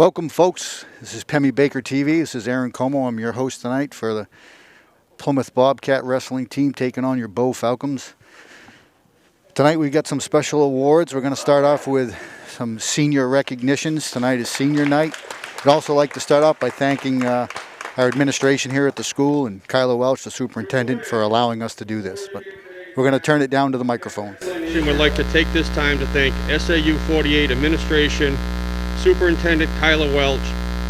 Welcome, folks. This is Pemmy Baker TV. This is Aaron Como. I'm your host tonight for the Plymouth Bobcat wrestling team taking on your Bow Falcons. Tonight we got some special awards. We're going to start off with some senior recognitions. Tonight is senior night. I'd also like to start off by thanking our administration here at the school and Kyla Welch, the superintendent, for allowing us to do this. But we're going to turn it down to the microphone. We would like to take this time to thank SAU 48 administration, Superintendent Kyla Welch,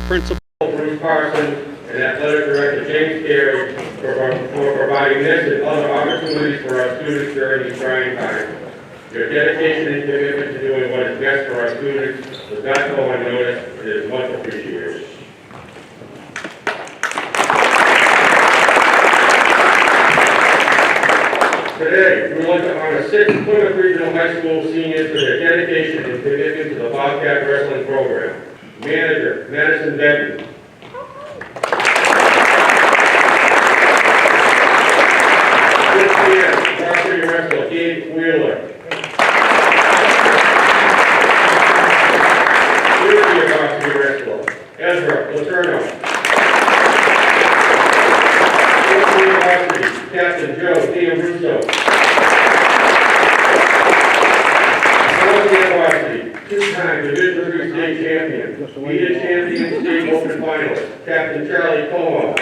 Principal Bruce Carson, and Athletic Director James Carey for providing this and other opportunities for our students during these trying times. Your dedication and commitment to doing what is best for our students does not go unnoticed. It is much appreciated. Today, we would like to honor 6 Plymouth Regional High School seniors for their dedication and commitment to the Bobcat wrestling program. Manager, Madison Benton. Varsity wrestler, Gabe Wheeler. Junior varsity wrestler, Ezra Laterno. Varsity, Captain Joe D'Arusso. Varsity, 2-time Division III state champion, media champion, state open finalist, Captain Charlie Como.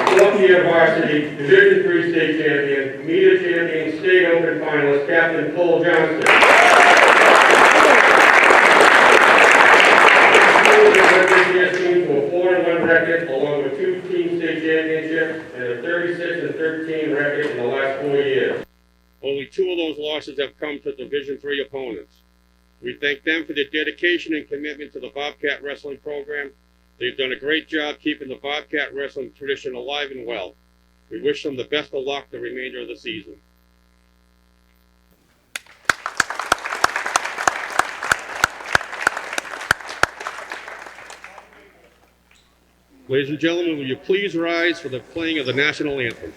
Columbia Varsity, Division III state champion, media champion, state open finalist, Captain Cole Johnston. Team to a 4-1 record, along with 2 team state championships and a 36-13 record in the last 4 years. Only 2 of those losses have come to Division III opponents. We thank them for their dedication and commitment to the Bobcat wrestling program. They've done a great job keeping the Bobcat wrestling tradition alive and well. We wish them the best of luck the remainder of the season. Ladies and gentlemen, will you please rise for the playing of the national anthem?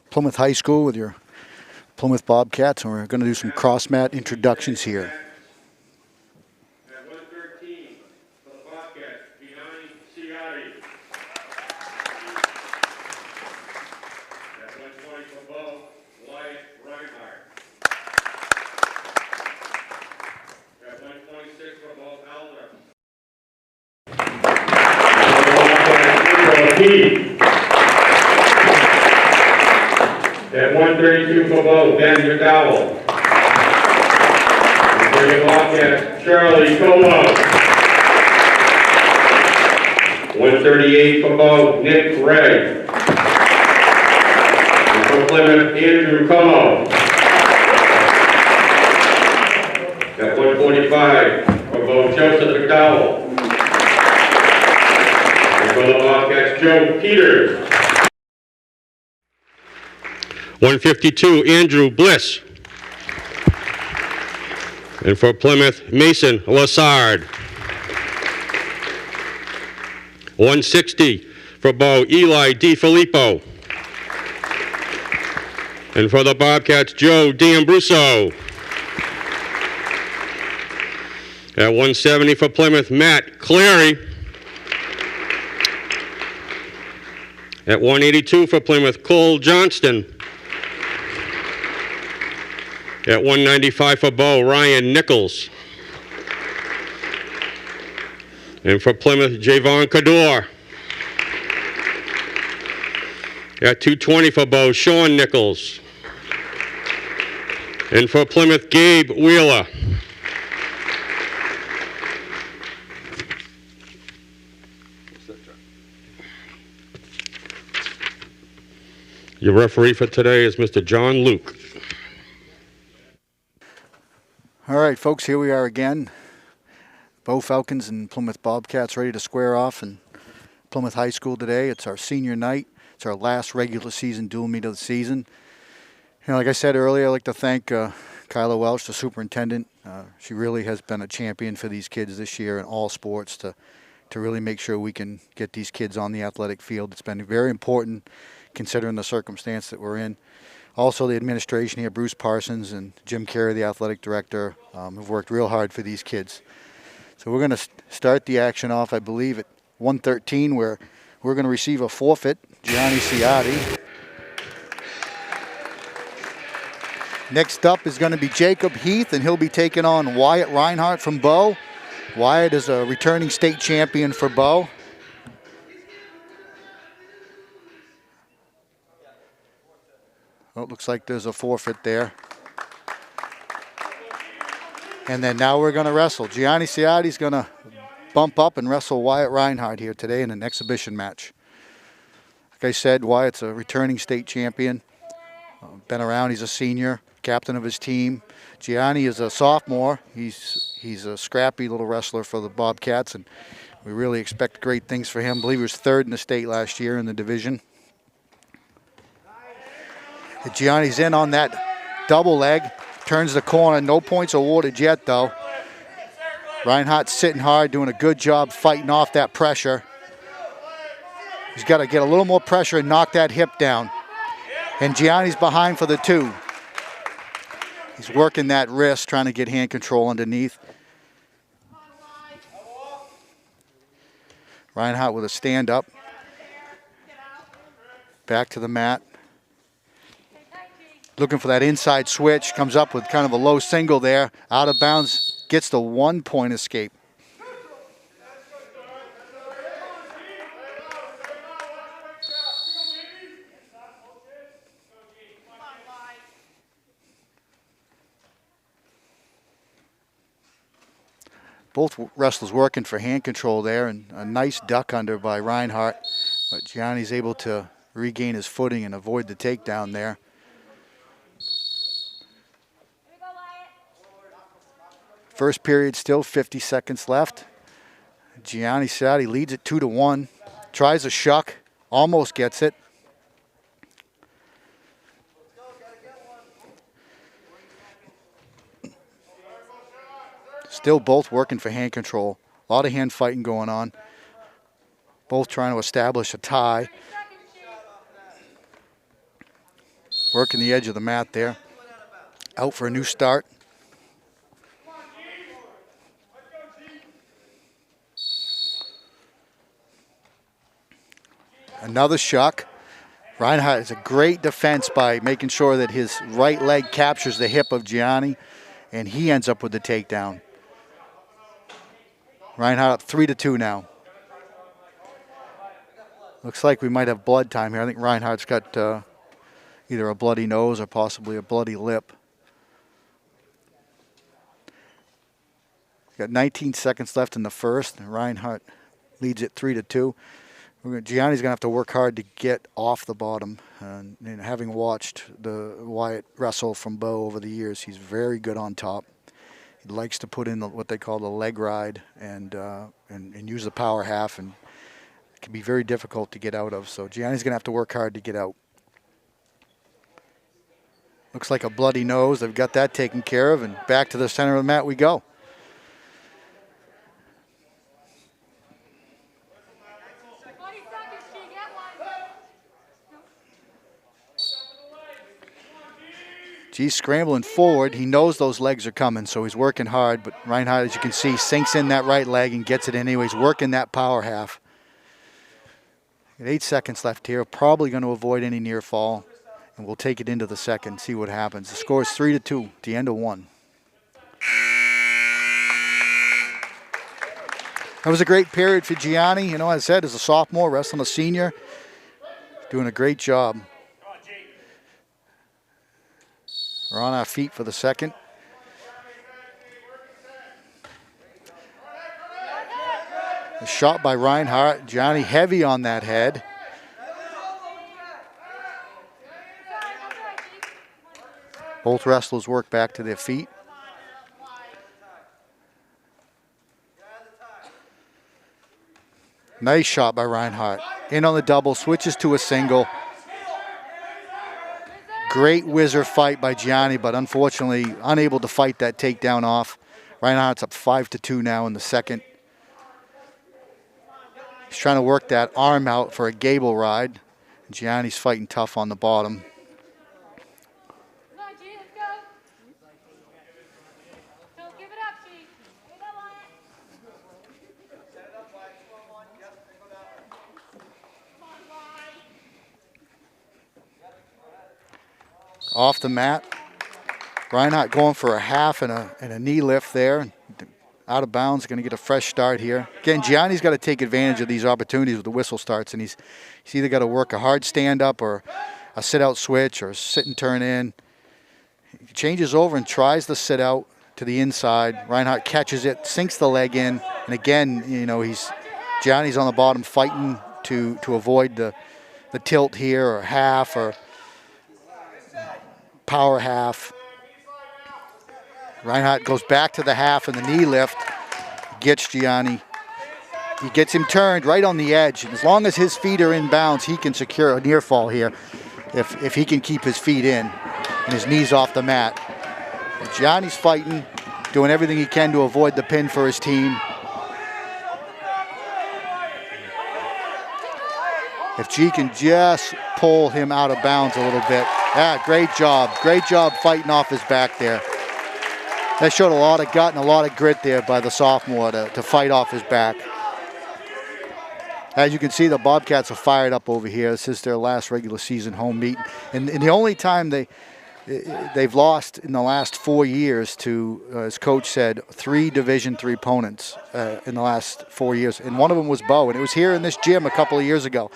Plymouth High School with your Plymouth Bobcats, and we're going to do some cross-mat introductions here. At 113 for the Bobcats, NHIAA. At 120 for Bo, Wyatt Reinhardt. At 126 for Bo Elder. At 132 for Bo, Ben McDowell. For the Bobcats, Charlie Como. 138 for Bo, Nick Ray. For Plymouth, Andrew Como. At 145 for Bo, Joseph McDowell. And for the Bobcats, Joe Peters. 152, Andrew Bliss. And for Plymouth, Mason Lassard. 160 for Bow, Eli DiFilippo. And for the Bobcats, Joe D'Ambruso. At 170 for Plymouth, Matt Clary. At 182 for Plymouth, Cole Johnston. At 195 for Bow, Ryan Nichols. And for Plymouth, Javon Cador. At 220 for Bow, Sean Nichols. And for Plymouth, Gabe Wheeler. Your referee for today is Mr. John Luke. All right, folks, here we are again. Bow Falcons and Plymouth Bobcats ready to square off in Plymouth High School today. It's our senior night. It's our last regular season dual meet of the season. You know, like I said earlier, I'd like to thank Kyla Welch, the superintendent. She really has been a champion for these kids this year in all sports to really make sure we can get these kids on the athletic field. It's been very important considering the circumstance that we're in. Also, the administration here, Bruce Parsons and Jim Carey, the athletic director, have worked real hard for these kids. So we're going to start the action off, I believe, at 1:13, where we're going to receive a forfeit, Gianni Ciotti. Next up is going to be Jacob Heath, and he'll be taking on Wyatt Reinhardt from Bow. Wyatt is a returning state champion for Bow. Oh, it looks like there's a forfeit there. And then now we're going to wrestle. Gianni Ciotti's going to bump up and wrestle Wyatt Reinhardt here today in an exhibition match. Like I said, Wyatt's a returning state champion. Been around, he's a senior, captain of his team. Gianni is a sophomore. He's a scrappy little wrestler for the Bobcats, and we really expect great things for him. I believe he was third in the state last year in the division. Gianni's in on that double leg, turns the corner. No points awarded yet, though. Reinhardt's sitting hard, doing a good job fighting off that pressure. He's got to get a little more pressure and knock that hip down. And Gianni's behind for the two. He's working that wrist, trying to get hand control underneath. Reinhardt with a stand-up. Back to the mat. Looking for that inside switch. Comes up with kind of a low single there. Out of bounds. Gets the 1-point escape. Both wrestlers working for hand control there, and a nice duck under by Reinhardt. But Gianni's able to regain his footing and avoid the takedown there. First period still 50 seconds left. Gianni Ciotti leads it 2-1. Tries a shuck, almost gets it. Still both working for hand control. A lot of hand fighting going on. Both trying to establish a tie. Working the edge of the mat there. Out for a new start. Another shuck. Reinhardt has a great defense by making sure that his right leg captures the hip of Gianni, and he ends up with the takedown. Reinhardt up 3-2 now. Looks like we might have blood time here. I think Reinhardt's got either a bloody nose or possibly a bloody lip. Got 19 seconds left in the first, and Reinhardt leads it 3-2. Gianni's going to have to work hard to get off the bottom. And having watched the Wyatt wrestle from Bow over the years, he's very good on top. He likes to put in what they call the leg ride and use the power half, and it can be very difficult to get out of. So Gianni's going to have to work hard to get out. Looks like a bloody nose. They've got that taken care of, and back to the center of the mat we go. G's scrambling forward. He knows those legs are coming, so he's working hard. But Reinhardt, as you can see, sinks in that right leg and gets it in anyways, working that power half. 8 seconds left here. Probably going to avoid any near fall. And we'll take it into the second, see what happens. The score is 3-2 at the end of 1. That was a great period for Gianni. You know, as I said, as a sophomore, wrestling a senior, doing a great job. We're on our feet for the second. A shot by Reinhardt. Gianni heavy on that head. Both wrestlers work back to their feet. Nice shot by Reinhardt. In on the double, switches to a single. Great whizzer fight by Gianni, but unfortunately unable to fight that takedown off. Reinhardt's up 5-2 now in the second. He's trying to work that arm out for a gable ride. Gianni's fighting tough on the bottom. Off the mat. Reinhardt going for a half and a knee lift there. Out of bounds, going to get a fresh start here. Again, Gianni's got to take advantage of these opportunities with the whistle starts, and he's either got to work a hard stand-up or a sit-out switch or sit and turn in. He changes over and tries the sit-out to the inside. Reinhardt catches it, sinks the leg in, and again, you know, Gianni's on the bottom fighting to avoid the tilt here or half or power half. Reinhardt goes back to the half and the knee lift. Gets Gianni. He gets him turned right on the edge. And as long as his feet are in bounds, he can secure a near fall here if he can keep his feet in and his knees off the mat. But Gianni's fighting, doing everything he can to avoid the pin for his team. If G can just pull him out of bounds a little bit. Yeah, great job. Great job fighting off his back there. That showed a lot of gut and a lot of grit there by the sophomore to fight off his back. As you can see, the Bobcats are fired up over here. This is their last regular season home meet. And the only time they've lost in the last 4 years to, as coach said, 3 Division III opponents in the last 4 years. And one of them was Bo. And it was here in this gym a couple of years ago.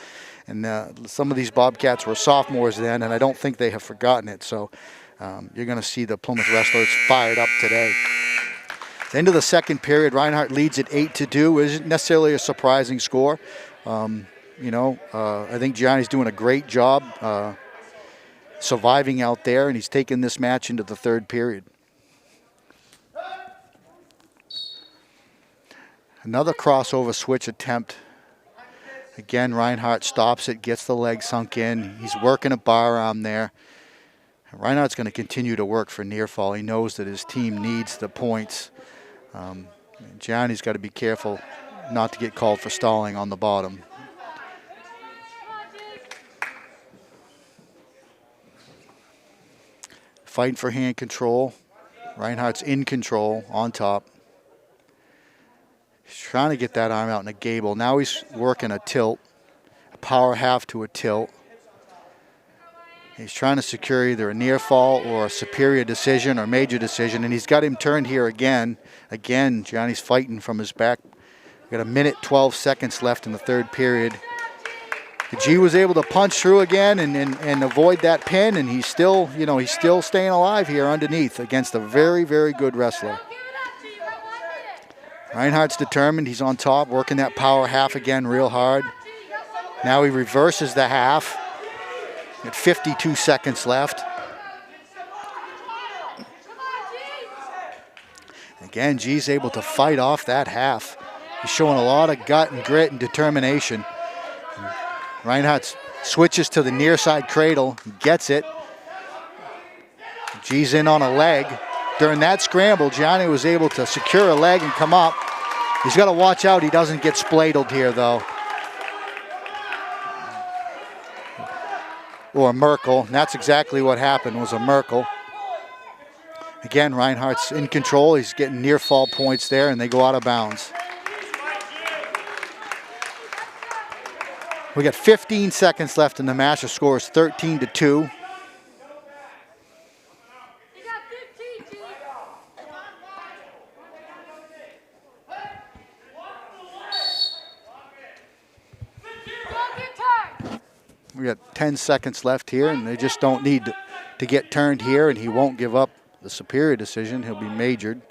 And some of these Bobcats were sophomores then, and I don't think they have forgotten it. So you're going to see the Plymouth wrestlers fired up today. End of the second period, Reinhardt leads at 8-2. It isn't necessarily a surprising score. I think Gianni's doing a great job surviving out there, and he's taken this match into the third period. Another crossover switch attempt. Again, Reinhardt stops it, gets the leg sunk in. He's working a bar arm there. Reinhardt's going to continue to work for near fall. He knows that his team needs the points. Gianni's got to be careful not to get called for stalling on the bottom. Fighting for hand control. Reinhardt's in control on top. He's trying to get that arm out in a gable. Now he's working a tilt, a power half to a tilt. He's trying to secure either a near fall or a superior decision or major decision, and he's got him turned here again. Again, Gianni's fighting from his back. We've got 1:12 seconds left in the third period. The G was able to punch through again and avoid that pin, and he's still staying alive here underneath against a very, very good wrestler. Reinhardt's determined. He's on top, working that power half again real hard. Now he reverses the half. At 52 seconds left. Again, G's able to fight off that half. He's showing a lot of gut and grit and determination. Reinhardt switches to the near side cradle, gets it. G's in on a leg. During that scramble, Gianni was able to secure a leg and come up. He's got to watch out he doesn't get spladled here, though. Or a Merkel. And that's exactly what happened, was a Merkel. Again, Reinhardt's in control. He's getting near fall points there, and they go out of bounds. We got 15 seconds left in the match. The score is 13-2. We got 10 seconds left here, and they just don't need to get turned here, and he won't give up the superior decision. He'll be majored.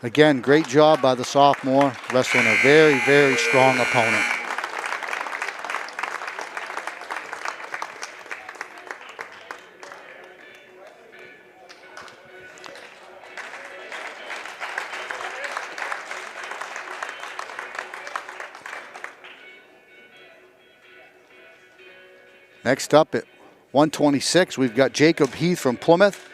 Again, great job by the sophomore, wrestling a very, very strong opponent. Next up at 126, we've got Jacob Heath from Plymouth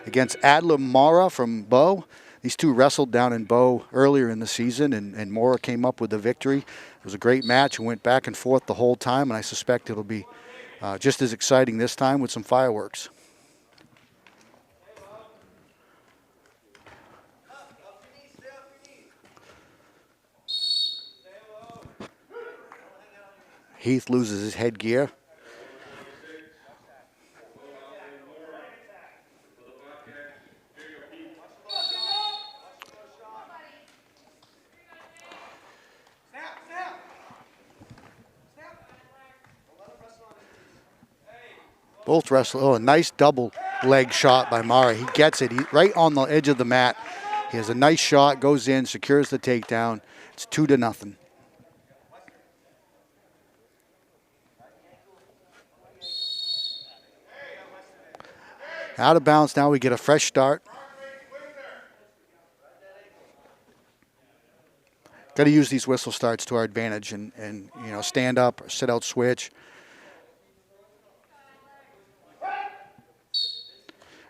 against Adler Mara from Bow. These two wrestled down in Bow earlier in the season, and Mora came up with the victory. It was a great match and went back and forth the whole time, and I suspect it'll be just as exciting this time with some fireworks. Heath loses his headgear. Both wrestle. Oh, a nice double leg shot by Mara. He gets it right on the edge of the mat. He has a nice shot, goes in, secures the takedown. It's 2-0. Out of bounds now, we get a fresh start. Got to use these whistle starts to our advantage and you know, stand up or sit out switch.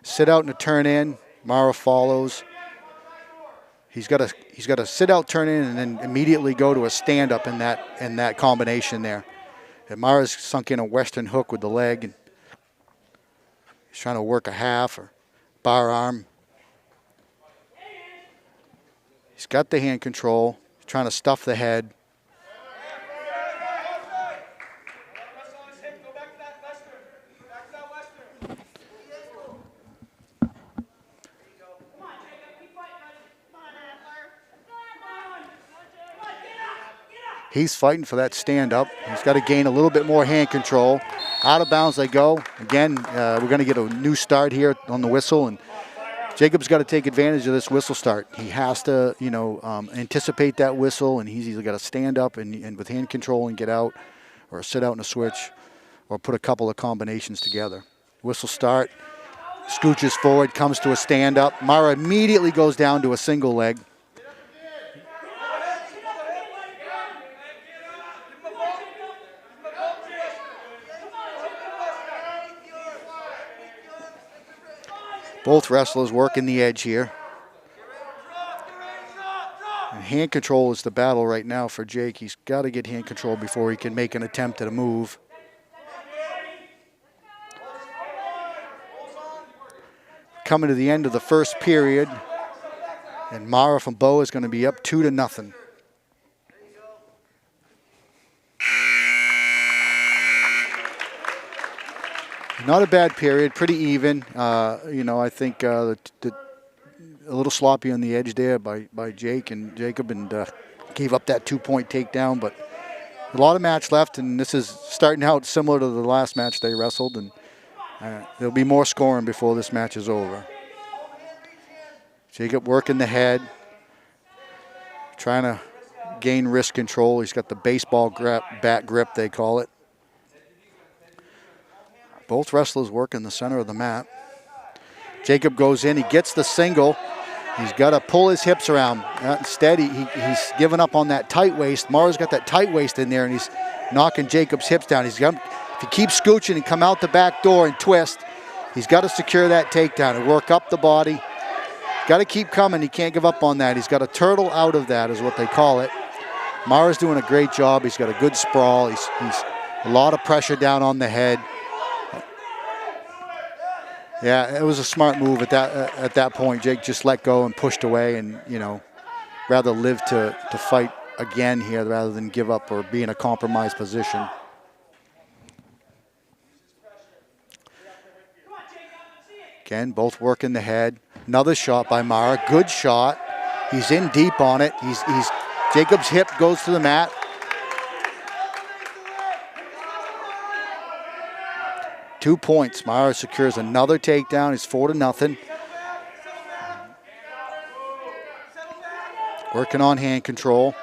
Sit out and a turn in. Mara follows. He's got to sit out, turn in, and then immediately go to a stand up in that combination there. And Mara's sunk in a Western hook with the leg, and he's trying to work a half or bar arm. He's got the hand control. He's trying to stuff the head. He's fighting for that stand-up. He's got to gain a little bit more hand control. Out of bounds they go. Again, we're going to get a new start here on the whistle, and Jacob's got to take advantage of this whistle start. He has to, you know, anticipate that whistle, and he's either got to stand up and with hand control and get out, or sit out in a switch, or put a couple of combinations together. Whistle start, scooches forward, comes to a stand-up. Mara immediately goes down to a single leg. Both wrestlers working the edge here. And hand control is the battle right now for Jake. He's got to get hand control before he can make an attempt at a move. Coming to the end of the first period, and Mara from Bow is going to be up 2-0. Not a bad period, pretty even. You know, I think a little sloppy on the edge there by Jake and Jacob, and gave up that 2-point takedown. But a lot of match left, and this is starting out similar to the last match they wrestled, and there'll be more scoring before this match is over. Jacob working the head, trying to gain wrist control. He's got the baseball bat grip, they call it. Both wrestlers work in the center of the mat. Jacob goes in. He gets the single. He's got to pull his hips around. Instead, he's given up on that tight waist. Mara's got that tight waist in there, and he's knocking Jacob's hips down. If he keeps scooching and come out the back door and twist, He's got to secure that takedown and work up the body. Got to keep coming. He can't give up on that. He's got to turtle out of that is what they call it. Mara's doing a great job. He's got a good sprawl. He's a lot of pressure down on the head. Yeah, it was a smart move at that point. Jake just let go and pushed away, and rather live to fight again here rather than give up or be in a compromised position. Again, both working the head. Another shot by Mara. Good shot. He's in deep on it. Jacob's hip goes to the mat. Two points. Mara secures another takedown. He's 4-0. Working on hand control.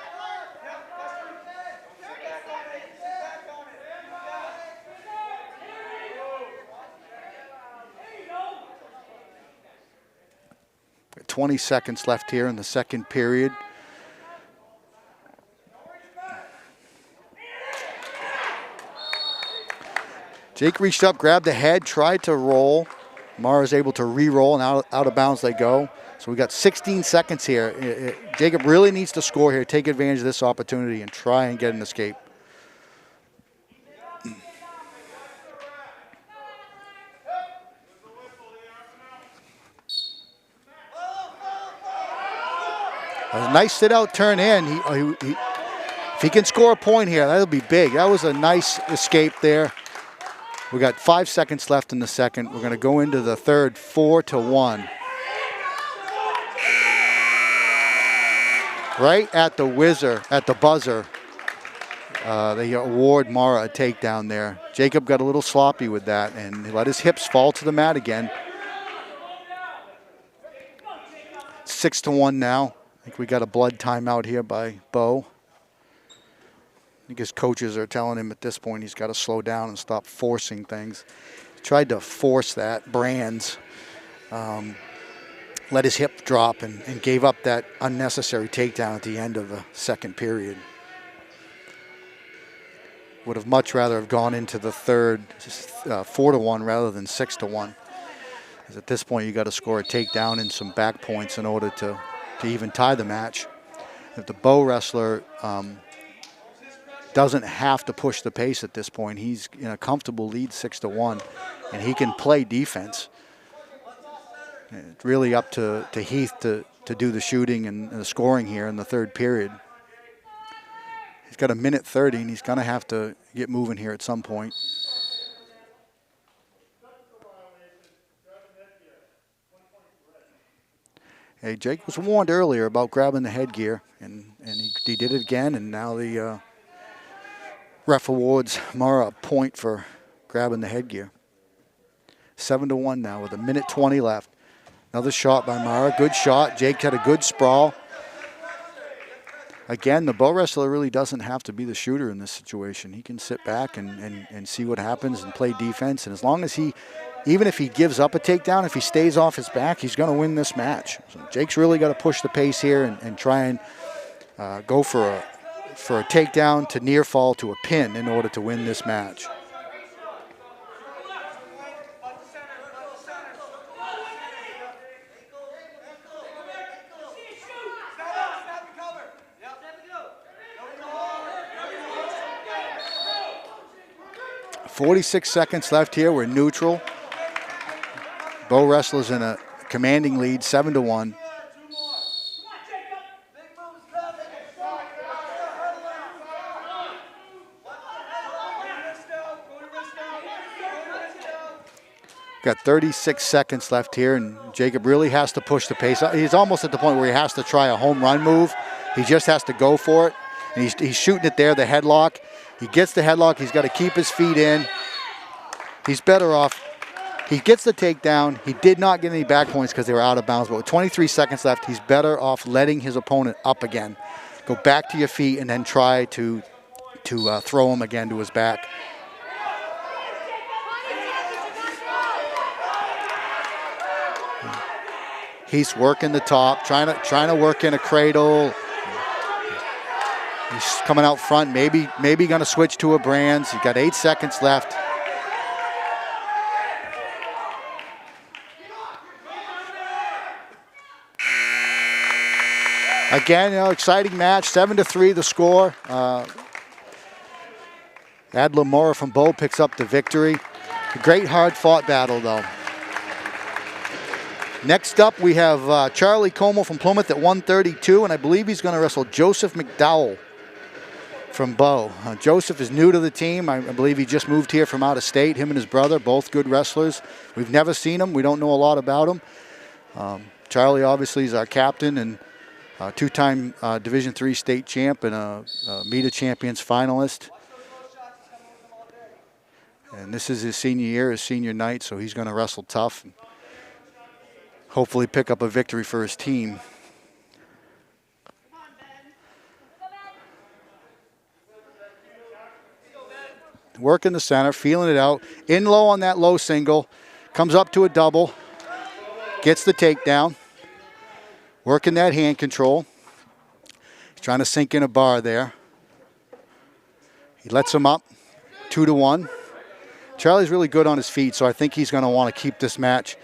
Got 20 seconds left here in the second period. Jake reached up, grabbed the head, tried to roll. Mara's able to re-roll, and out of bounds they go. So we got 16 seconds here. Jacob really needs to score here, take advantage of this opportunity, and try and get an escape. A nice sit-out turn in. If he can score a point here, that'll be big. That was a nice escape there. We got 5 seconds left in the second. We're going to go into the third, 4-1. Right at the buzzer, they award Mara a takedown there. Jacob got a little sloppy with that, and he let his hips fall to the mat again. 6-1 now. I think we got a blood timeout here by Bo. I think his coaches are telling him at this point he's got to slow down and stop forcing things. He tried to force that. Brands let his hip drop and gave up that unnecessary takedown at the end of the second period. Would have much rather have gone into the third 4-1 rather than 6-1. Because at this point you got to score a takedown and some back points in order to even tie the match. If the Bo wrestler doesn't have to push the pace at this point, he's in a comfortable lead 6-1, and he can play defense. It's really up to Heath to do the shooting and the scoring here in the third period. He's got 1:30, and he's going to have to get moving here at some point. Hey, Jake was warned earlier about grabbing the headgear, and he did it again, and now the ref awards Mara a point for grabbing the headgear. 7-1 now with 1:20 left. Another shot by Mara. Good shot. Jake had a good sprawl. Again, the Bo wrestler really doesn't have to be the shooter in this situation. He can sit back and see what happens and play defense. And as long as even if he gives up a takedown, if he stays off his back, he's going to win this match. So Jake's really got to push the pace here and try and go for a takedown to near fall to a pin in order to win this match. .46 seconds left here. We're neutral. Bo wrestlers in a commanding lead, 7-1. Got 36 seconds left here, and Jacob really has to push the pace. He's almost at the point where he has to try a home run move. He just has to go for it. And he's shooting it there, the headlock. He gets the headlock. He's got to keep his feet in. He's better off. He gets the takedown. He did not get any back points because they were out of bounds. But with 23 seconds left, he's better off letting his opponent up again. Go back to your feet and then try to throw him again to his back. He's working the top, trying to work in a cradle. He's coming out front, maybe going to switch to a Brands. He's got 8 seconds left. Again, exciting match, 7-3 the score. Adler Mora from Bow picks up the victory. A great hard-fought battle, though. Next up, we have Charlie Como from Plymouth at 132, and I believe he's going to wrestle Joseph McDowell from Bow. Joseph is new to the team. I believe he just moved here from out of state. Him and his brother, both good wrestlers. We've never seen him. We don't know a lot about him. Charlie obviously is our captain and two-time Division III state champ and a META Champions finalist. And this is his senior year, his senior night, so he's going to wrestle tough and hopefully pick up a victory for his team. Work in the center, feeling it out. In low on that low single. Comes up to a double. Gets the takedown. Working that hand control. He's trying to sink in a bar there. He lets him up. 2-1. Charlie's really good on his feet, so I think he's going to want to keep this match.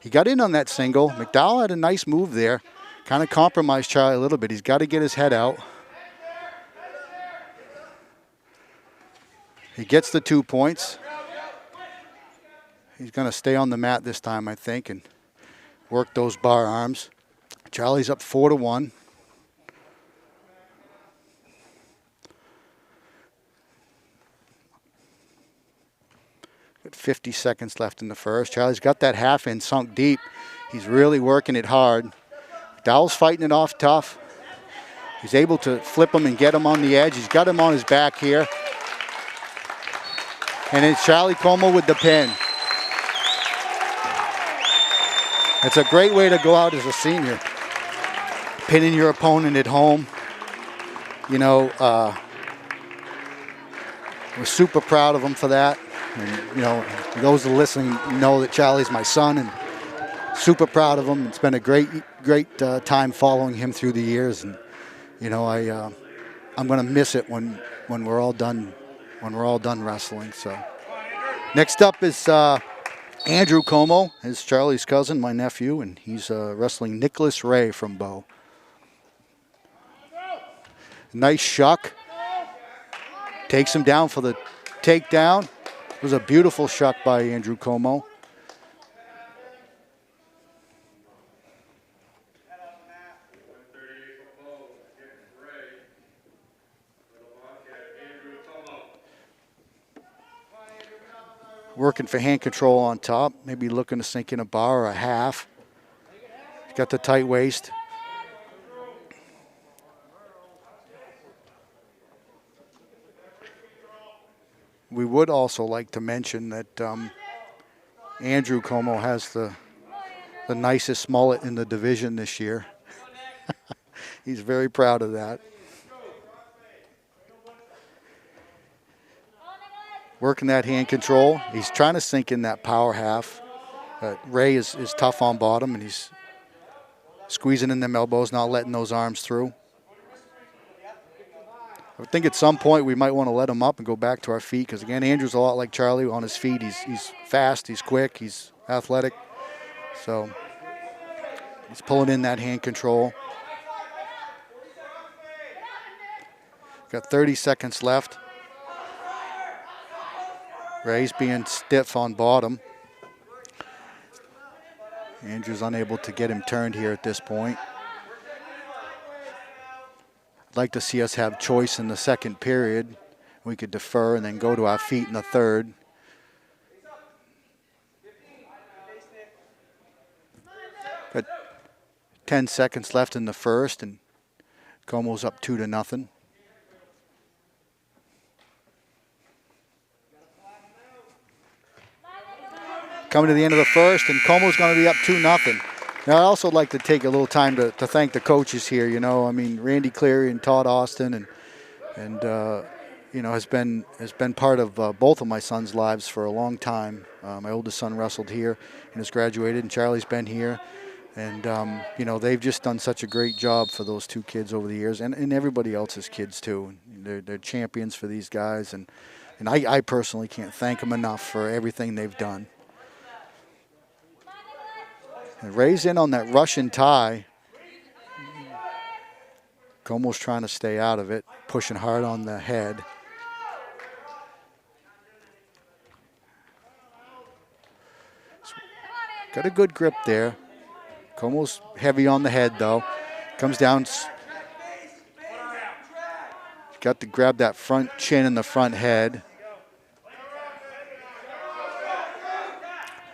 He got in on that single. McDowell had a nice move there. Kind of compromised Charlie a little bit. He's got to get his head out. He gets the 2 points. He's going to stay on the mat this time, I think, and work those bar arms. Charlie's up 4-1. Got 50 seconds left in the first. Charlie's got that half in sunk deep. He's really working it hard. Dowell's fighting it off tough. He's able to flip him and get him on the edge. He's got him on his back here. And it's Charlie Como with the pin. It's a great way to go out as a senior. Pinning your opponent at home. You know, we're super proud of him for that. And, you know, those that listen know that Charlie's my son and super proud of him. It's been a great time following him through the years. And, you know, I'm going to miss it when we're all done wrestling. So next up is Andrew Como, is Charlie's cousin, my nephew, and he's wrestling Nicholas Ray from Bow. Nice shuck. Takes him down for the takedown. It was a beautiful shuck by Andrew Como. Working for hand control on top. Maybe looking to sink in a bar or a half. He's got the tight waist. We would also like to mention that Andrew Como has the nicest mullet in the division this year. He's very proud of that. Working that hand control. He's trying to sink in that power half. Ray is tough on bottom, and he's squeezing in them elbows, not letting those arms through. I think at some point we might want to let him up and go back to our feet because, again, Andrew's a lot like Charlie on his feet. He's fast, he's quick, he's athletic. So he's pulling in that hand control. Got 30 seconds left. Ray's being stiff on bottom. Andrew's unable to get him turned here at this point. I'd like to see us have choice in the second period. We could defer and then go to our feet in the third. Got 10 seconds left in the first, and Como's up 2-0. Coming to the end of the first, and Como's going to be up 2-0. Now, I'd also like to take a little time to thank the coaches here. You know, I mean, Randy Cleary and Todd Austin, and you know, has been part of both of my sons' lives for a long time. My oldest son wrestled here and has graduated, and Charlie's been here. And, you know, they've just done such a great job for those two kids over the years, and everybody else's kids, too. They're champions for these guys, and I personally can't thank them enough for everything they've done. And Ray's in on that Russian tie. Como's trying to stay out of it, pushing hard on the head. Got a good grip there. Como's heavy on the head, though. Comes down. Got to grab that front chin and the front head.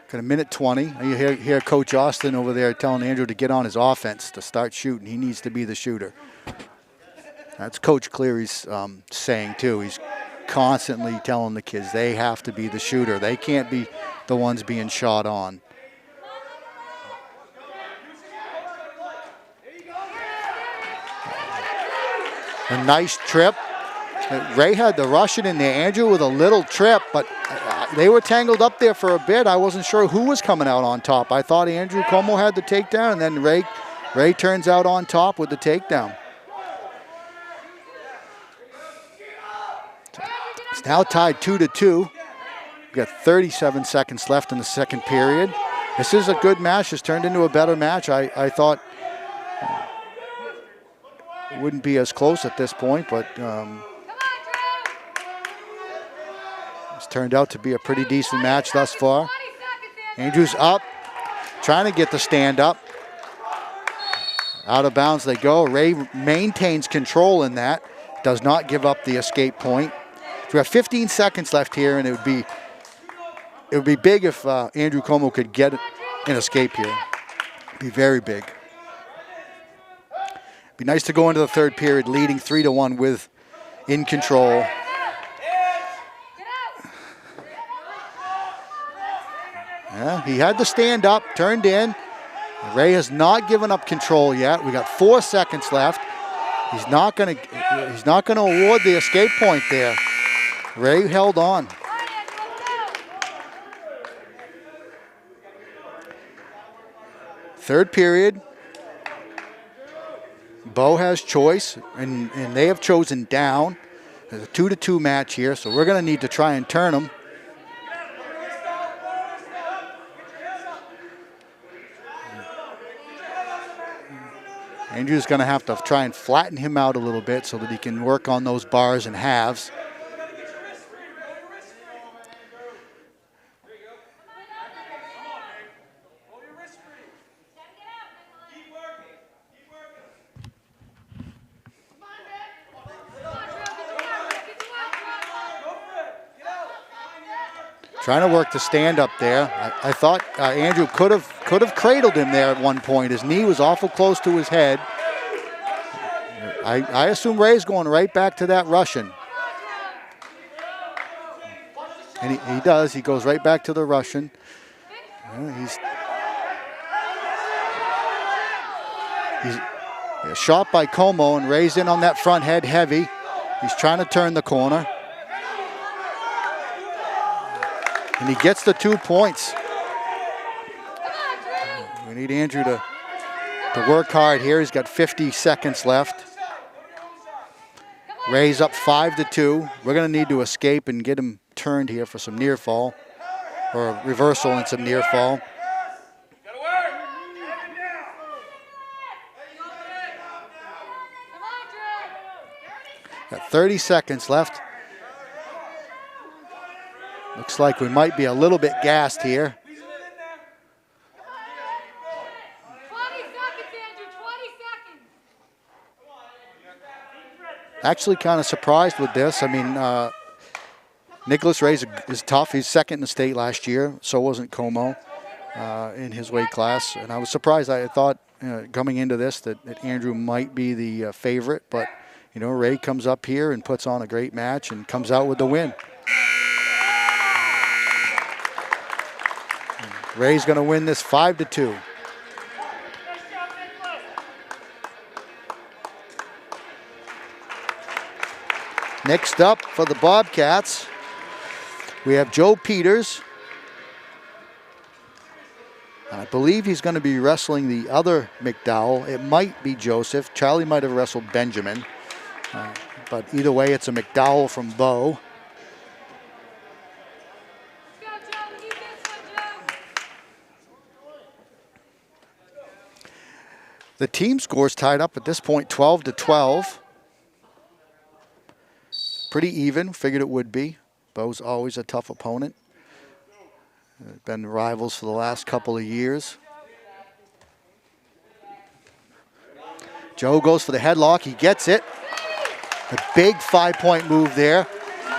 Got a minute 20. You hear Coach Austin over there telling Andrew to get on his offense, to start shooting. He needs to be the shooter. That's Coach Cleary's saying, too. He's constantly telling the kids they have to be the shooter. They can't be the ones being shot on. A nice trip. Ray had the Russian in there. Andrew with a little trip, but they were tangled up there for a bit. I wasn't sure who was coming out on top. I thought Andrew Como had the takedown, and then Ray turns out on top with the takedown. It's now tied 2-2. We've got 37 seconds left in the second period. This is a good match. It's turned into a better match. I thought it wouldn't be as close at this point, but it's turned out to be a pretty decent match thus far. Andrews up, trying to get the stand up. Out of bounds they go. Ray maintains control in that, does not give up the escape point. So we have 15 seconds left here, and it would be big if Andrew Como could get an escape here. It'd be very big. Be nice to go into the third period leading 3-1 with in control. Yeah, he had to stand up, turned in. Ray has not given up control yet. We got 4 seconds left. He's not going to award the escape point there. Ray held on. Third period. Bo has choice, and they have chosen down. There's a 2-2 match here, so we're going to need to try and turn them. Andrew's going to have to try and flatten him out a little bit so that he can work on those bars and halves. Trying to work the stand up there. I thought Andrew could have cradled him there at one point. His knee was awful close to his head. I assume Ray's going right back to that Russian. And he does. He goes right back to the Russian. He's shot by Como, and Ray's in on that front head heavy. He's trying to turn the corner. And he gets the 2 points. We need Andrew to work hard here. He's got 50 seconds left. Ray's up 5-2. We're going to need to escape and get him turned here for some near fall, or a reversal and some near fall. Got 30 seconds left. Looks like we might be a little bit gassed here. 20 seconds, Andrew, 20 seconds. Actually kind of surprised with this. I mean, Nicholas Ray is tough. He's second in the state last year. So wasn't Como in his weight class. And I was surprised. I thought coming into this that Andrew might be the favorite. But, you know, Ray comes up here and puts on a great match and comes out with the win. Ray's going to win this 5-2. Next up for the Bobcats, we have Joe Peters. I believe he's going to be wrestling the other McDowell. It might be Joseph. Charlie might have wrestled Benjamin. But either way, it's a McDowell from Bo. The team scores tied up at this point, 12-12. Pretty even, figured it would be. Bo's always a tough opponent. Been rivals for the last couple of years. Joe goes for the headlock, he gets it. A big 5-point move there.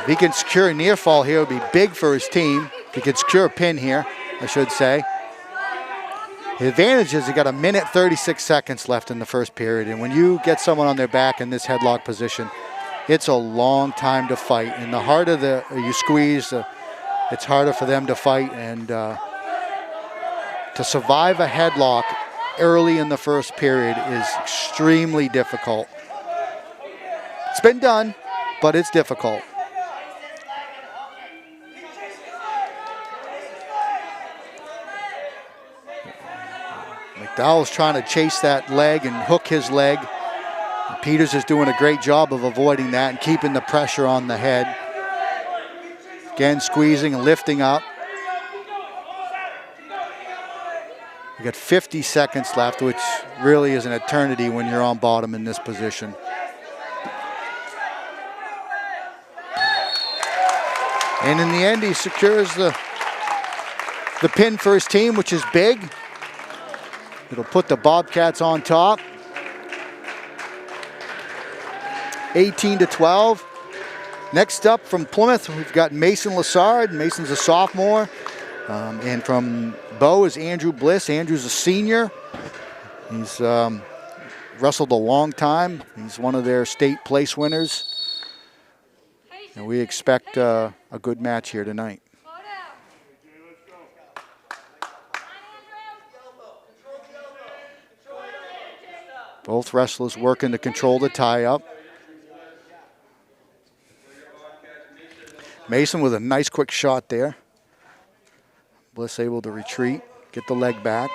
If he can secure a near fall here, it would be big for his team. If he can secure a pin here, I should say. The advantage is he got 1:36 seconds left in the first period, and when you get someone on their back in this headlock position, it's a long time to fight. And the harder you squeeze, it's harder for them to fight. And to survive a headlock early in the first period is extremely difficult. It's been done, but it's difficult. McDowell's trying to chase that leg and hook his leg. Peters is doing a great job of avoiding that and keeping the pressure on the head. Again, squeezing and lifting up. You got 50 seconds left, which really is an eternity when you're on bottom in this position. And in the end, he secures the pin for his team, which is big. It'll put the Bobcats on top. 18-12. Next up from Plymouth, we've got Mason Lassard. Mason's a sophomore. And from Bo is Andrew Bliss. Andrew's a senior. He's wrestled a long time. He's one of their state place winners. And we expect a good match here tonight. Both wrestlers working to control the tie-up. Mason with a nice quick shot there. Bliss able to retreat, get the leg back.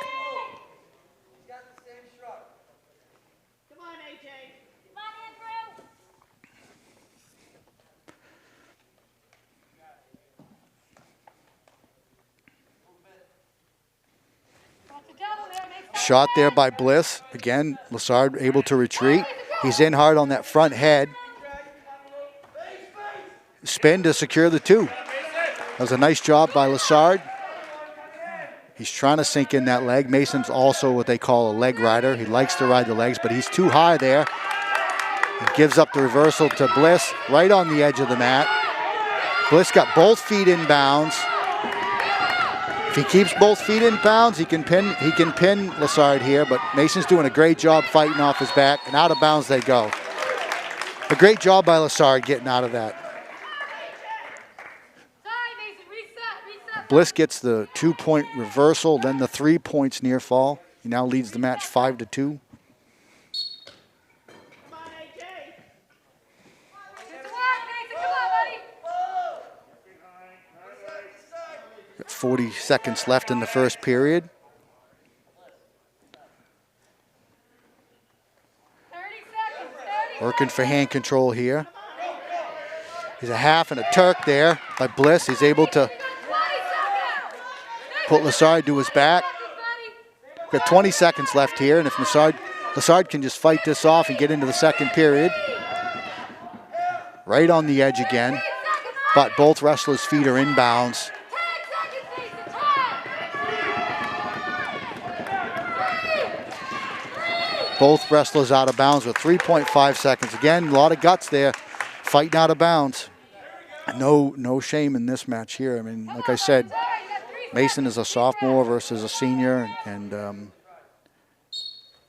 Come on, AJ. Come on, Andrew. Shot there by Bliss. Again, Lassard able to retreat. He's in hard on that front head. Spin to secure the two. That was a nice job by Lassard. He's trying to sink in that leg. Mason's also what they call a leg rider. He likes to ride the legs, but he's too high there. He gives up the reversal to Bliss right on the edge of the mat. Bliss got both feet in bounds. If he keeps both feet in bounds, he can pin Lassard here, but Mason's doing a great job fighting off his back, and out of bounds they go. A great job by Lassard getting out of that. Bliss gets the 2-point reversal, then the 3 points near fall. He now leads the match 5-2. 40 seconds left in the first period. 30 seconds. 30 Working for hand control here. He's a half and a Turk there by Bliss. He's able to put Lassard to his back. Got 20 seconds left here, and if Lassard can just fight this off and get into the second period. Right on the edge again, but both wrestlers' feet are in bounds. Both wrestlers out of bounds with 3.5 seconds. Again, a lot of guts there, fighting out of bounds. No shame in this match here. I mean, like I said, Mason is a sophomore versus a senior, and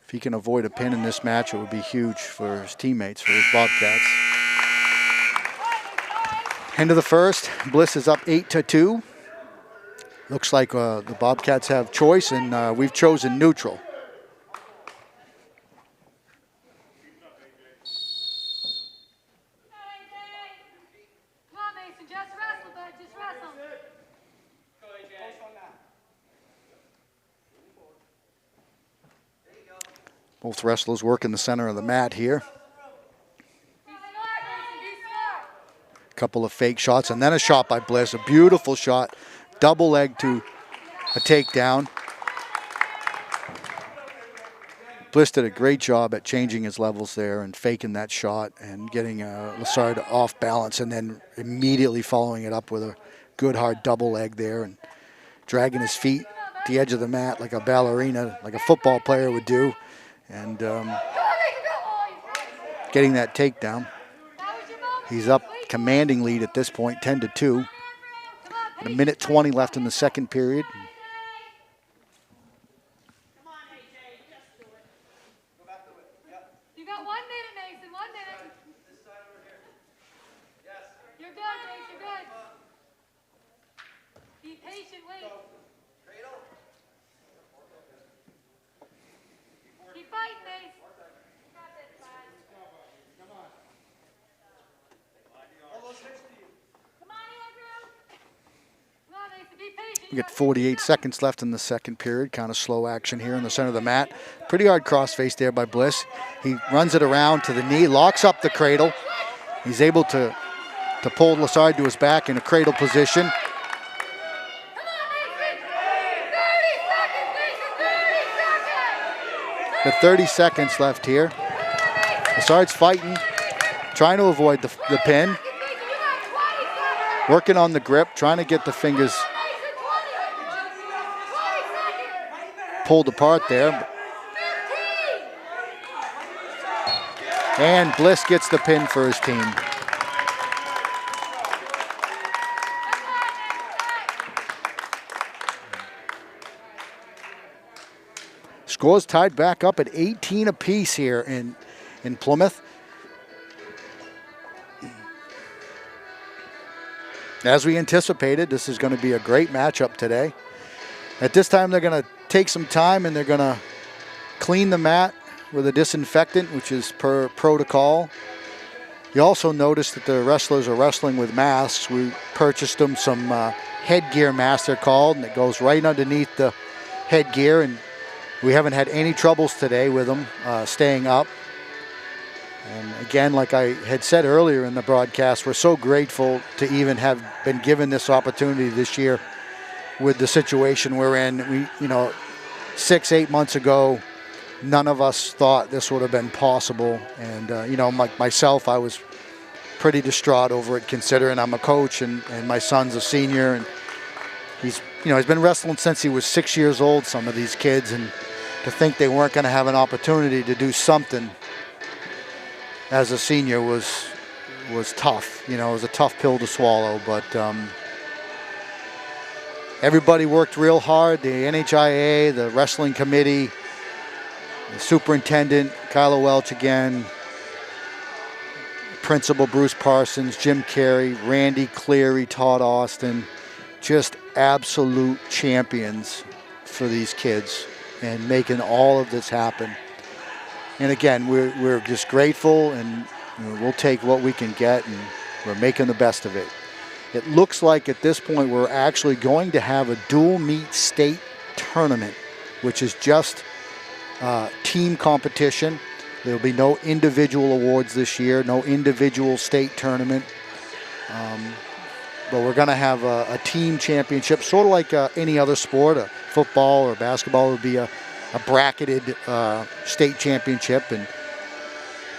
if he can avoid a pin in this match, it would be huge for his teammates, for his Bobcats. End of the first, Bliss is up 8-2. Looks like the Bobcats have choice, and we've chosen neutral. Both wrestlers work in the center of the mat here. A couple of fake shots and then a shot by Bliss. A beautiful shot. Double leg to a takedown. Bliss did a great job at changing his levels there and faking that shot and getting Lassard off balance, and then immediately following it up with a good hard double leg there and dragging his feet at the edge of the mat like a ballerina, like a football player would do, and getting that takedown. He's up commanding lead at this point, 10-2. A minute 20 left in the second period. You got 1 minute, Mason, 1 minute. You're good, Mason, you're good. Be patient, wait. Keep fighting, Mason. We got 48 seconds left in the second period. Kind of slow action here in the center of the mat. Pretty hard crossface there by Bliss. He runs it around to the knee, locks up the cradle. He's able to pull Lassard to his back in a cradle position. Got 30 seconds left here. Lassard's fighting, trying to avoid the pin. Working on the grip, trying to get the fingers pulled apart there. And Bliss gets the pin for his team. Scores tied back up at 18 apiece here in Plymouth. As we anticipated, this is going to be a great matchup today. At this time, they're going to take some time and they're going to clean the mat with a disinfectant, which is per protocol. You also notice that the wrestlers are wrestling with masks. We purchased them some headgear masks, they're called, and it goes right underneath the headgear. And we haven't had any troubles today with them staying up. And again, like I had said earlier in the broadcast, we're so grateful to even have been given this opportunity this year with the situation we're in. We, 6-8 months ago, none of us thought this would have been possible. And, myself, I was pretty distraught over it, considering I'm a coach and my son's a senior. And he's been wrestling since he was 6 years old, some of these kids. And to think they weren't going to have an opportunity to do something as a senior was tough. It was a tough pill to swallow, but everybody worked real hard. The NHIAA, the wrestling committee, the superintendent, Kyla Welch again, Principal Bruce Parsons, Jim Carey, Randy Cleary, Todd Austin, just absolute champions for these kids and making all of this happen. And again, we're just grateful, and we'll take what we can get, and we're making the best of it. It looks like at this point we're actually going to have a dual meet state tournament, which is just team competition. There will be no individual awards this year, no individual state tournament. But we're going to have a team championship, sort of like any other sport, a football or basketball would be a bracketed state championship, and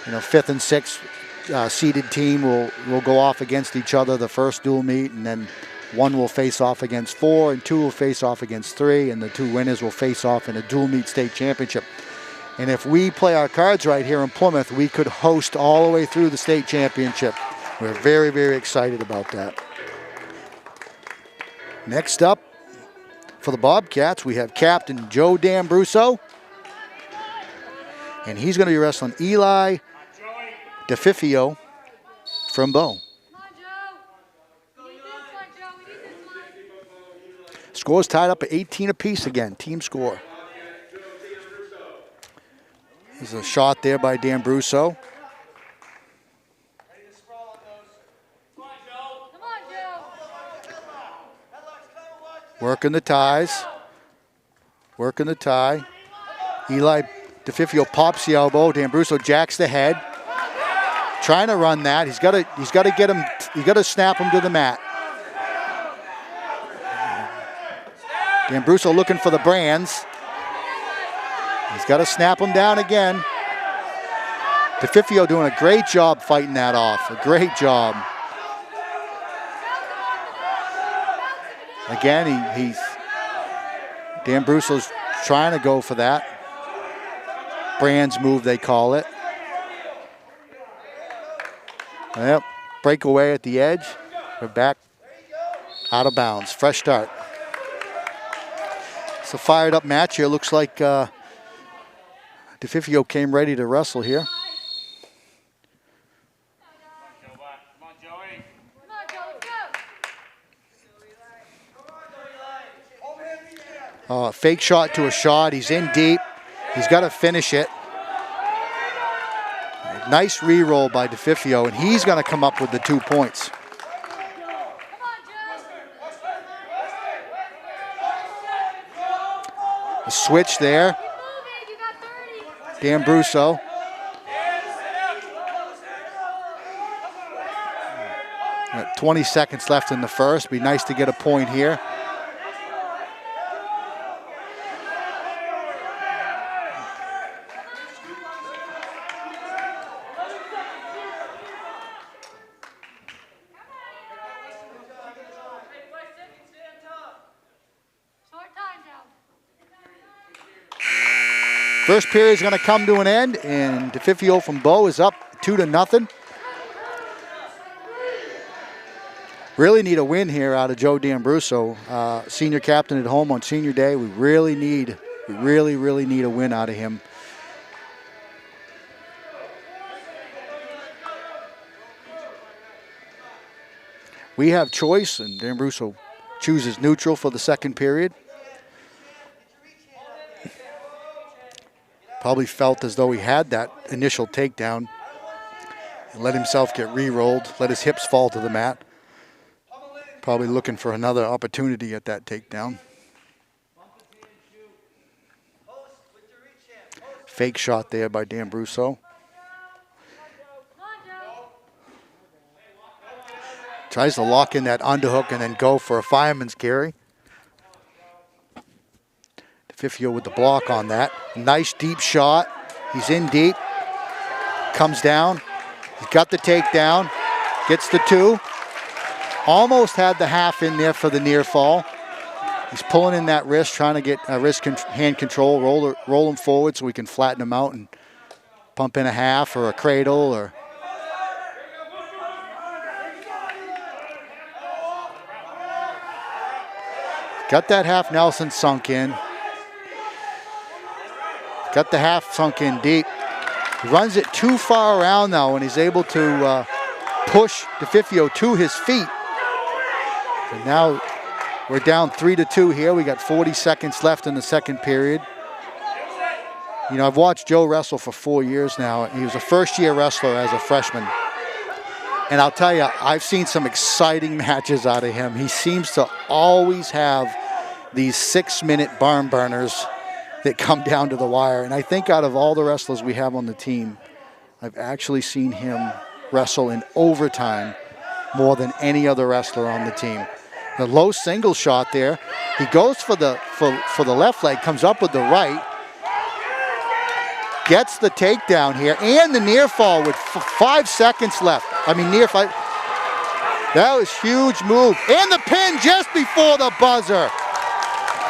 5th and 6th seeded team will go off against each other the first dual meet, and then 1 will face off against 4, and 2 will face off against 3, and the 2 winners will face off in a dual meet state championship. And if we play our cards right here in Plymouth, we could host all the way through the state championship. We're very, very excited about that. Next up, for the Bobcats, we have Captain Joe D'Ambruso. And he's going to be wrestling Eli DeFifio from Bow. Scores tied up at 18 apiece again, team score. There's a shot there by D'Ambruso. Working the ties. Working the tie. Eli DeFifio pops the elbow. D'Ambruso jacks the head. Trying to run that. He's got to get him. He's got to snap him to the mat. D'Ambruso looking for the brands. He's got to snap him down again. DeFifio doing a great job fighting that off. A great job. Again, he's D'Ambrosso's trying to go for that. Brand's move, they call it. Yep, breakaway at the edge. We're back out of bounds. Fresh start. It's a fired up match here. Looks like DeFifio came ready to wrestle here. Fake shot to a shot. He's in deep. He's got to finish it. Nice re-roll by DeFifio, and he's going to come up with the 2 points. A switch there. D'Ambrosso. Got 20 seconds left in the first. Be nice to get a point here. First period is going to come to an end, and DeFifio from Bow is up 2-0. Really need a win here out of Joe D'Ambrosso, senior captain at home on senior day. We really need a win out of him. We have choice, and D'Ambrosso chooses neutral for the second period. Probably felt as though he had that initial takedown and let himself get re-rolled, let his hips fall to the mat. Probably looking for another opportunity at that takedown. Fake shot there by D'Ambrosso. Tries to lock in that underhook and then go for a fireman's carry. DeFifio with the block on that. Nice deep shot. He's in deep. Comes down. He's got the takedown. Gets the 2. Almost had the half in there for the near fall. He's pulling in that wrist, trying to get hand control, roll him forward so we can flatten him out and pump in a half or a cradle or. Got that half Nelson sunk in. Got the half sunk in deep. He runs it too far around now, and he's able to push DeFifio to his feet. And now we're down 3-2 here. We got 40 seconds left in the second period. You know, I've watched Joe wrestle for 4 years now. He was a first-year wrestler as a freshman. And I'll tell you, I've seen some exciting matches out of him. He seems to always have these 6-minute barn burners that come down to the wire. And I think out of all the wrestlers we have on the team, I've actually seen him wrestle in overtime more than any other wrestler on the team. The low single shot there. He goes for the left leg, comes up with the right, gets the takedown here, and the near fall with 5 seconds left. I mean, near fight. That was huge move. And the pin just before the buzzer.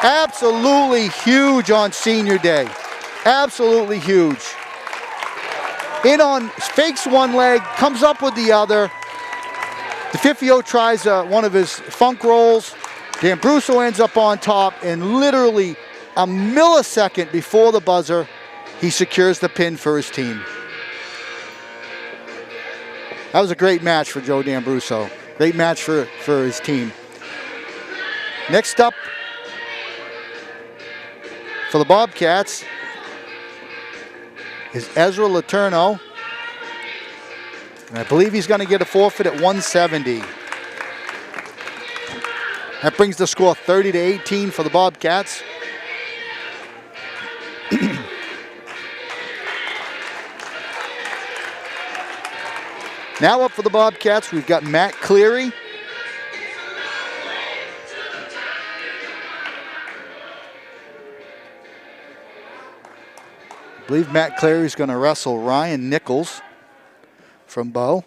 Absolutely huge on senior day. Absolutely huge. In on, fakes one leg, comes up with the other. DeFifio tries one of his funk rolls. D'Ambrosso ends up on top, and literally a millisecond before the buzzer, he secures the pin for his team. That was a great match for Joe D'Ambrosso. Great match for his team. Next up, for the Bobcats is Ezra Letourneau. And I believe he's going to get a forfeit at 170. That brings the score 30-18 for the Bobcats. Now up for the Bobcats, we've got Matt Cleary. I believe Matt Clary's going to wrestle Ryan Nichols from Bow.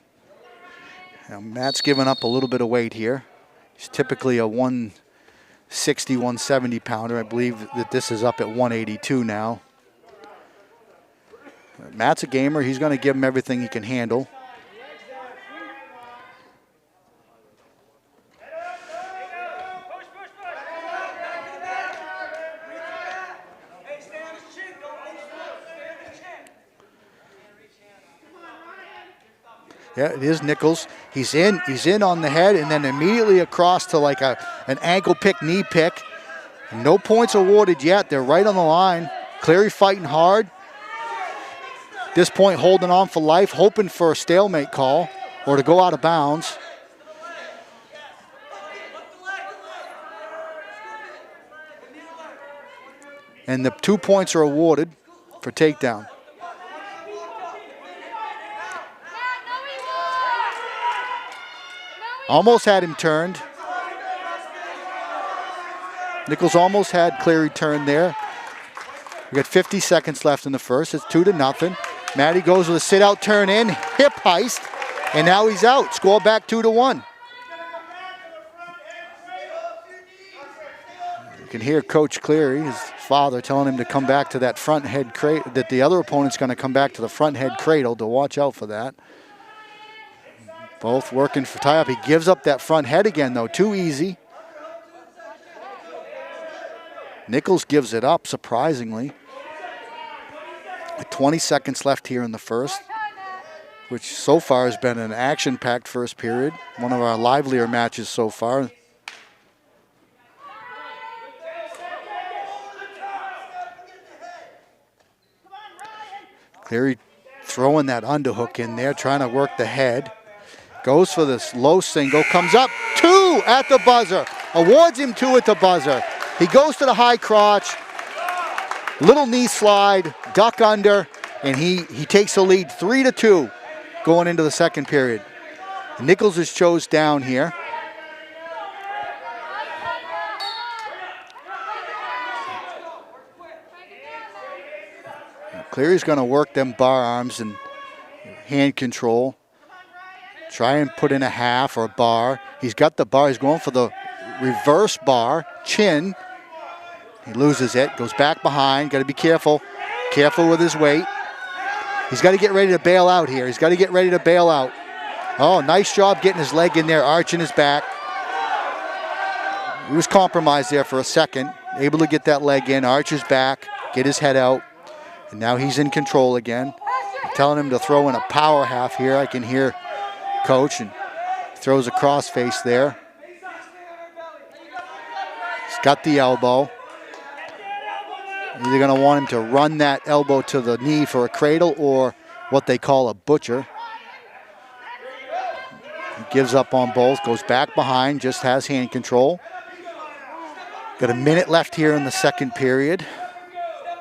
Now, Matt's given up a little bit of weight here. He's typically a 160, 170 pounder. I believe that this is up at 182 now. Matt's a gamer. He's going to give him everything he can handle. Yeah, it is Nichols. He's in on the head and then immediately across to like an ankle pick, knee pick. No points awarded yet. They're right on the line. Cleary fighting hard. At this point, holding on for life, hoping for a stalemate call or to go out of bounds. And the 2 points are awarded for takedown. Almost had him turned. Nichols almost had Cleary turned there. We got 50 seconds left in the first. It's 2-0. Matty goes with a sit-out turn in, hip heist, and now he's out. Score back 2-1. You can hear Coach Cleary, his father, telling him to come back to that front head cradle, that the other opponent's going to come back to the front head cradle, to watch out for that. Both working for tie-up. He gives up that front head again, though. Too easy. Nichols gives it up, surprisingly. 20 seconds left here in the first, which so far has been an action-packed first period. One of our livelier matches so far. Cleary throwing that underhook in there, trying to work the head. Goes for this low single, comes up, 2 at the buzzer. Awards him 2 at the buzzer. He goes to the high crotch, little knee slide, duck under, and he takes the lead 3-2 going into the second period. Nichols is chose down here. Cleary's going to work them bar arms and hand control. Try and put in a half or a bar. He's got the bar. He's going for the reverse bar, chin. He loses it, goes back behind. Got to be careful. Careful with his weight. He's got to get ready to bail out here. He's got to get ready to bail out. Oh, nice job getting his leg in there, arching his back. He was compromised there for a second. Able to get that leg in, arch his back, get his head out. And now he's in control again. I'm telling him to throw in a power half here. I can hear Coach, and throws a crossface there. He's got the elbow. Either going to want him to run that elbow to the knee for a cradle or what they call a butcher. He gives up on both, goes back behind, just has hand control. Got a minute left here in the second period.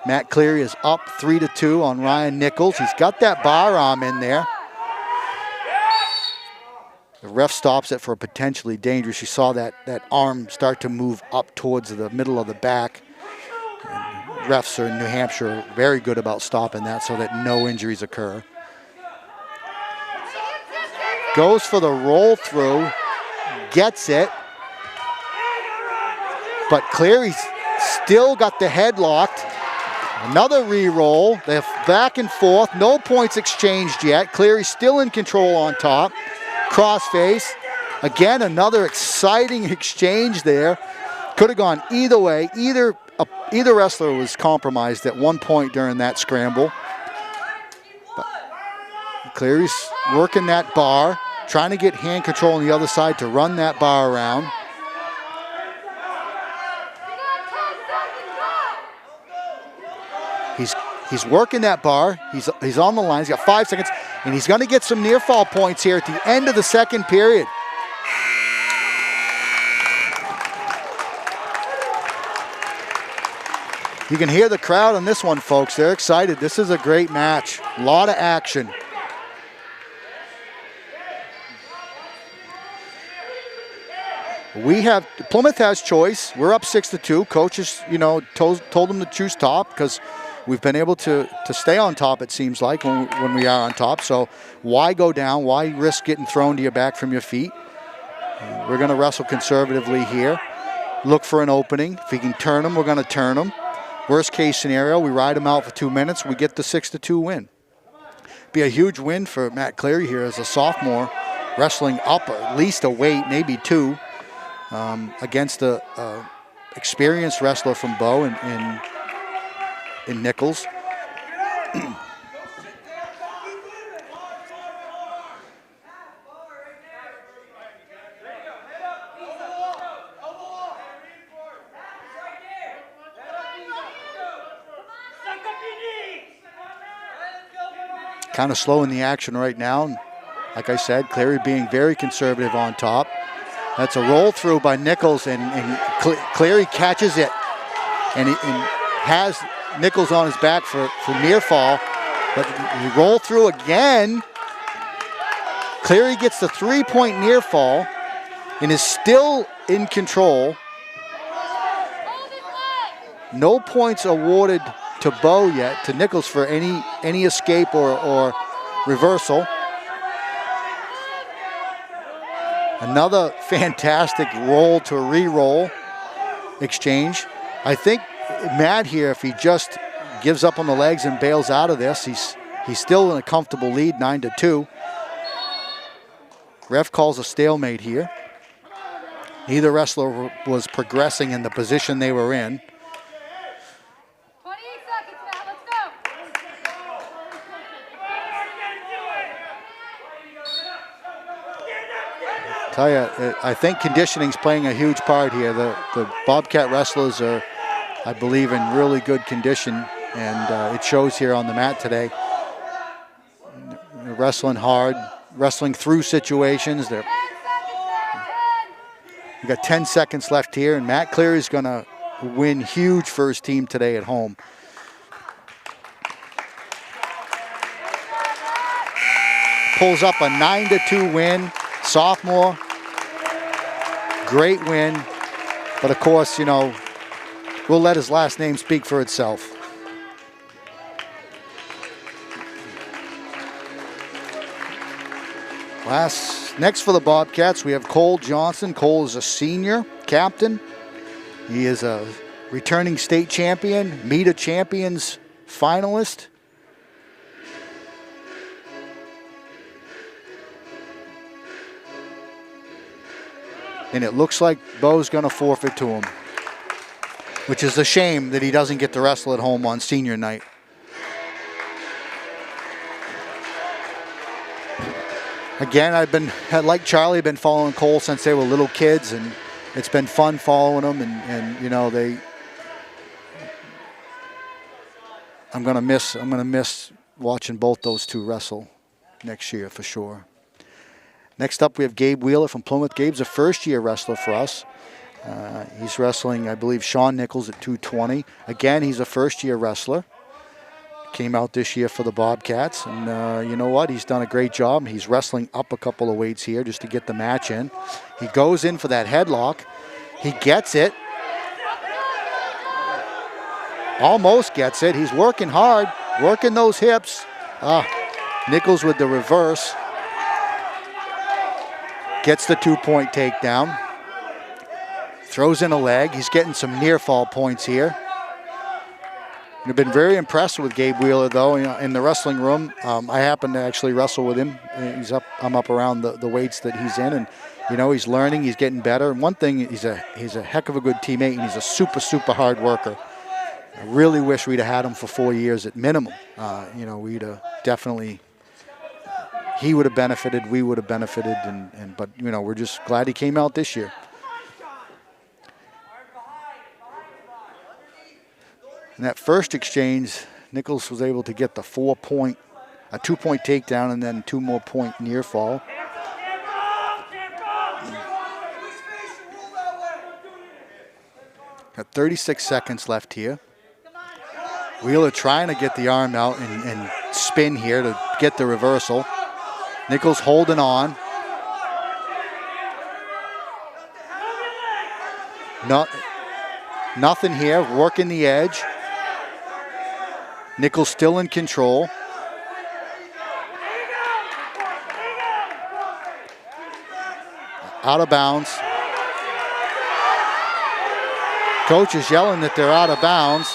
Matt Cleary is up 3-2 on Ryan Nichols. He's got that bar arm in there. The ref stops it for potentially dangerous. You saw that arm start to move up towards the middle of the back. And refs are in New Hampshire very good about stopping that so that no injuries occur. Goes for the roll through, gets it. But Cleary's still got the head locked. Another re-roll. They're back and forth. No points exchanged yet. Cleary's still in control on top. Crossface. Again, another exciting exchange there. Could have gone either way. Either wrestler was compromised at one point during that scramble. But Cleary's working that bar, trying to get hand control on the other side to run that bar around. He's working that bar. He's on the line. He's got 5 seconds, and he's going to get some near fall points here at the end of the second period. You can hear the crowd on this one, folks. They're excited. This is a great match. A lot of action. Plymouth has choice. We're up 6-2. Coach has, told them to choose top because we've been able to stay on top, it seems like, when we are on top. So why go down? Why risk getting thrown to your back from your feet? We're going to wrestle conservatively here. Look for an opening. If we can turn them, we're going to turn them. Worst case scenario, we ride them out for 2 minutes. We get the 6-2 win. Be a huge win for Matt Cleary here as a sophomore, wrestling up at least a weight, maybe 2, against a experienced wrestler from Bow in Nichols. Kind of slowing the action right now. Like I said, Cleary being very conservative on top. That's a roll through by Nichols, and Cleary catches it and has Nichols on his back for near fall. But he roll through again. Cleary gets the 3-point near fall and is still in control. No points awarded to Bow yet, to Nichols for any escape or reversal. Another fantastic roll to re-roll exchange. I think Matt here, if he just gives up on the legs and bails out of this, he's still in a comfortable lead, 9-2. Ref calls a stalemate here. Neither wrestler was progressing in the position they were in. 28 seconds, Matt. Let's go. Tell you, I think conditioning's playing a huge part here. The Bobcat wrestlers are, I believe, in really good condition, and it shows here on the mat today. They're wrestling hard, wrestling through situations. We got 10 seconds left here, and Matt Cleary's going to win huge for his team today at home. Pulls up a 9-2 win. Sophomore, great win. But of course, you know, we'll let his last name speak for itself. Next for the Bobcats, we have Cole Johnson. Cole is a senior captain. He is a returning state champion, Meet a Champions finalist. And it looks like Bo's going to forfeit to him, which is a shame that he doesn't get to wrestle at home on senior night. Again, like Charlie, been following Cole since they were little kids, and it's been fun following them. And you know, I'm gonna miss watching both those two wrestle next year for sure. Next up, we have Gabe Wheeler from Plymouth. Gabe's a first-year wrestler for us. He's wrestling, I believe, Sean Nichols at 220. Again, he's a first-year wrestler. Came out this year for the Bobcats, and you know what? He's done a great job. He's wrestling up a couple of weights here just to get the match in. He goes in for that headlock. He gets it. Almost gets it. He's working hard, working those hips. Nichols with the reverse. Gets the 2-point takedown. Throws in a leg. He's getting some near fall points here. I've been very impressed with Gabe Wheeler, though, in the wrestling room. I happen to actually wrestle with him. I'm up around the weights that he's in, and you know, he's learning. He's getting better. And one thing, he's a heck of a good teammate, and he's a super hard worker. I really wish we'd have had him for 4 years at minimum. You know, we'd have definitely. He would have benefited. We would have benefited, but you know, we're just glad he came out this year. In that first exchange, Nichols was able to get the 2-point takedown and then 2 more point near fall. Got 36 seconds left here. Wheeler trying to get the arm out and spin here to get the reversal. Nichols holding on. Nothing here, working the edge. Nichols still in control. Out of bounds. Coach is yelling that they're out of bounds.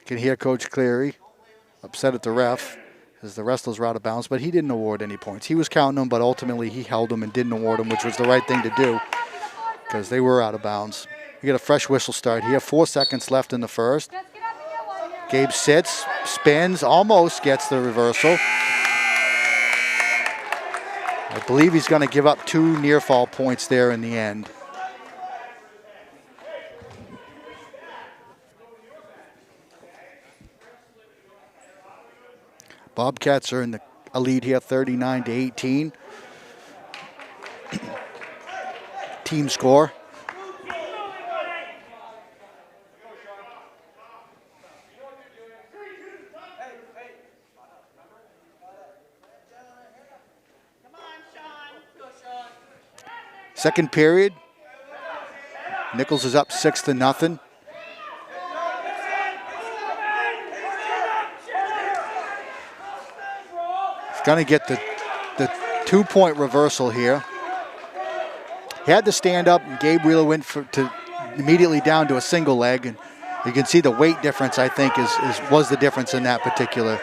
You can hear Coach Cleary upset at the ref as the wrestlers were out of bounds, but he didn't award any points. He was counting them, but ultimately he held them and didn't award them, which was the right thing to do because they were out of bounds. We get a fresh whistle start here. 4 seconds left in the first. Gabe sits, spins, almost gets the reversal. I believe he's going to give up 2 near fall points there in the end. Bobcats are in a lead here, 39-18. Team score. Second period. Nichols is up 6-0. Going to get the 2-point reversal here. He had to stand up, and Gabe Wheeler went to immediately down to a single leg, and you can see the weight difference. I think was the difference in that particular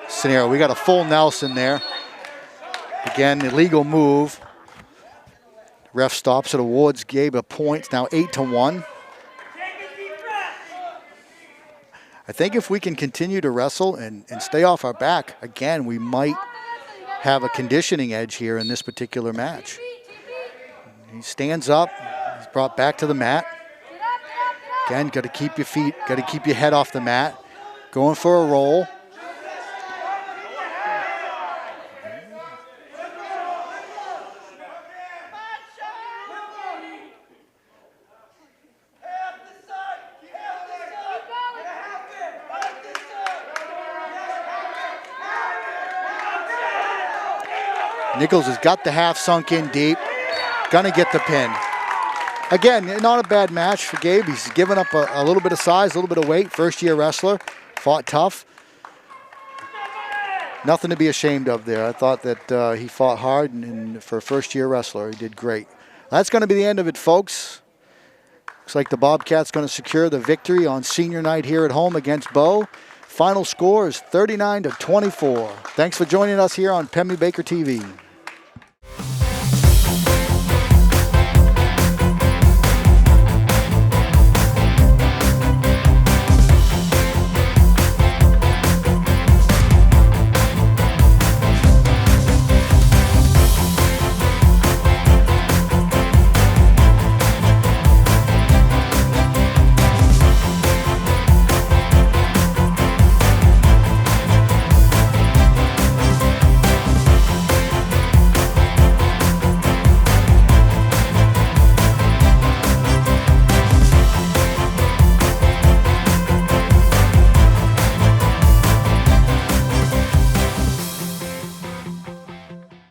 scenario. We got a full Nelson there. Again, illegal move. Ref stops it, awards Gabe a point. It's now 8-1. I think if we can continue to wrestle and stay off our back, again, we might have a conditioning edge here in this particular match. He stands up, he's brought back to the mat. Again, got to keep your feet, got to keep your head off the mat. Going for a roll. Nichols has got the half sunk in deep. Gonna get the pin. Again, not a bad match for Gabe. He's given up a little bit of size, a little bit of weight. First-year wrestler, fought tough. Nothing to be ashamed of there. I thought that he fought hard, and for a first-year wrestler, he did great. That's going to be the end of it, folks. Looks like the Bobcats going to secure the victory on senior night here at home against Bow. Final score is 39-24. Thanks for joining us here on Pemmy Baker TV.